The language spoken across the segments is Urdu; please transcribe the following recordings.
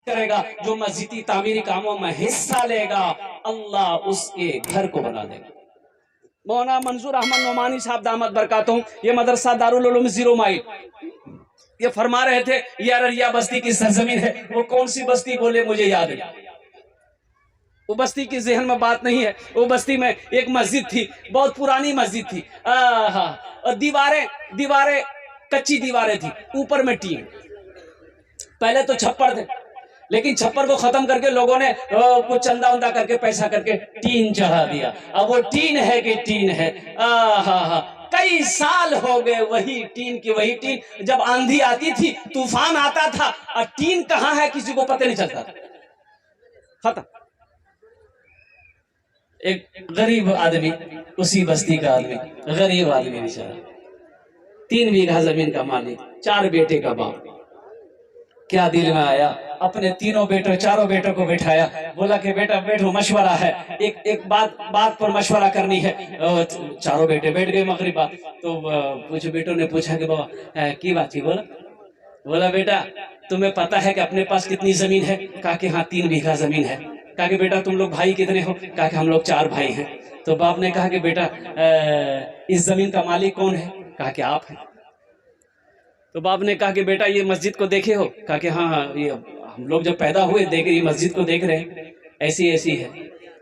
کرے گا، جو مسجدی تعمیری کاموں میں حصہ لے گا، اللہ اس کے گھر کو بنا دے گا۔ مولانا منظور احمد نعمانی صاحب دامت برکاتہم، یہ مدرسہ دارالعلوم 0 مائل، یہ فرما رہے تھے یہ ارریا بستی کی سرزمین ہے۔ وہ کون سی بستی بولے مجھے یاد نہیں، وہ بستی کی ذہن میں بات نہیں ہے۔ وہ بستی میں ایک مسجد تھی، بہت پرانی مسجد تھی، اور دیواریں کچی دیواریں تھی، اوپر میں ٹین۔ پہلے تو چھپر تھے، لیکن چھپر کو ختم کر کے لوگوں نے کچھ چندہ وندہ کر کے پیسہ کر کے ٹین چڑھا دیا۔ اب وہ ٹین ہے کہ ٹین ہے، کئی سال ہو گئے وہی ٹین کی وہی ٹین۔ جب آندھی آتی تھی، طوفان آتا تھا، اور ٹین کہاں ہے کسی کو پتہ نہیں چلتا تھا، ختم۔ ایک غریب آدمی، اسی بستی کا آدمی، غریب آدمی بیچارہ، 3 بیگھہ زمین کا مالک، 4 بیٹے کا باپ، کیا دل میں آیا، اپنے 4 بیٹوں کو بٹھایا، بولا کہ بیٹا بیٹھو، مشورہ ہے، ایک بات پر مشورہ کرنی ہے۔ 4 بیٹے بیٹھ گئے مغرب بات، تو کچھ بیٹوں نے پوچھا کہ بابا کی بات تھی؟ بولا بیٹا تمہیں پتا ہے کہ اپنے پاس کتنی زمین ہے؟ کہا کہ ہاں 3 بیگھہ زمین ہے۔ کہا کہ بیٹا تم لوگ بھائی کتنے ہو؟ کہا کہ ہم لوگ 4 بھائی ہیں۔ تو باپ نے کہا کہ بیٹا اس زمین کا مالک کون ہے؟ کہا کہ آپ ہیں۔ تو باپ نے کہا کہ بیٹا یہ مسجد کو دیکھے ہو؟ کہا کہ ہاں یہ ہم لوگ جب پیدا ہوئے دیکھ یہ مسجد کو دیکھ رہے ہیں، ایسی ہے۔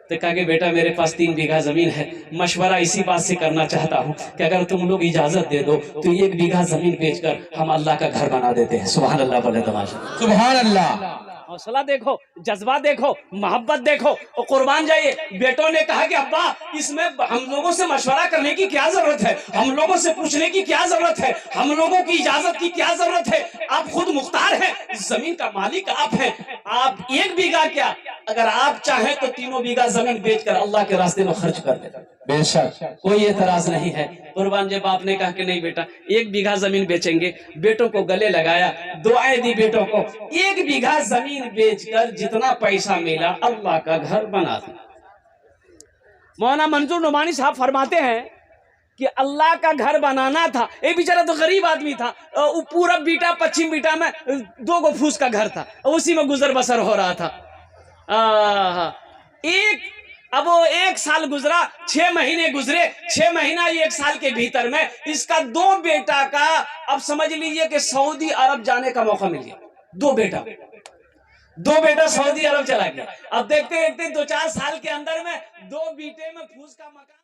تو کہا کہ بیٹا میرے پاس 3 بیگھہ زمین ہے، مشورہ اسی بات سے کرنا چاہتا ہوں کہ اگر تم لوگ اجازت دے دو تو 1 بیگھہ زمین بیچ کر ہم اللہ کا گھر بنا دیتے ہیں۔ سبحان اللہ بولے تماشا، سبحان اللہ۔ حوصلہ دیکھو، جذبہ دیکھو، محبت دیکھو، اور قربان جائیے۔ بیٹوں نے کہا کہ ابا اس میں ہم لوگوں سے مشورہ کرنے کی کیا ضرورت ہے، ہم لوگوں سے پوچھنے کی کیا ضرورت ہے، ہم لوگوں کی اجازت کی کیا ضرورت ہے، آپ خود مختار ہیں، زمین کا مالک آپ ہیں۔ آپ 1 بیگھہ کیا، اگر آپ چاہیں تو 3 بیگھہ زمین بیچ کر اللہ کے راستے میں خرچ کر دیں، بے شک کوئی اعتراض نہیں ہے۔ قربان جب باپ نے کہا کہ نہیں بیٹا 1 بیگھہ زمین بیچیں گے، بیٹوں کو گلے لگایا، دعائیں دی بیٹوں کو، 1 بیگھہ زمین بیچ کر جتنا پیسہ ملا اللہ کا گھر بنا دیا۔ مولانا منظور نعمانی صاحب فرماتے ہیں کہ اللہ کا گھر بنانا تھا، ایک بیچارہ تو غریب آدمی تھا، پورب بیٹا پچھم بیٹا میں 2 گو پھوس کا گھر تھا، اسی میں گزر بسر ہو رہا تھا۔ اب وہ 1 سال گزرا، 6 مہینے گزرے، 6 مہینہ 1 سال کے بھیتر میں اس کا 2 بیٹا کا، اب سمجھ لیجئے کہ سعودی عرب جانے کا موقع مل گیا۔ 2 بیٹا سعودی عرب چلا گیا۔ اب دیکھتے 2-4 سال کے اندر میں 2 بیٹے میں پھوس کا مکان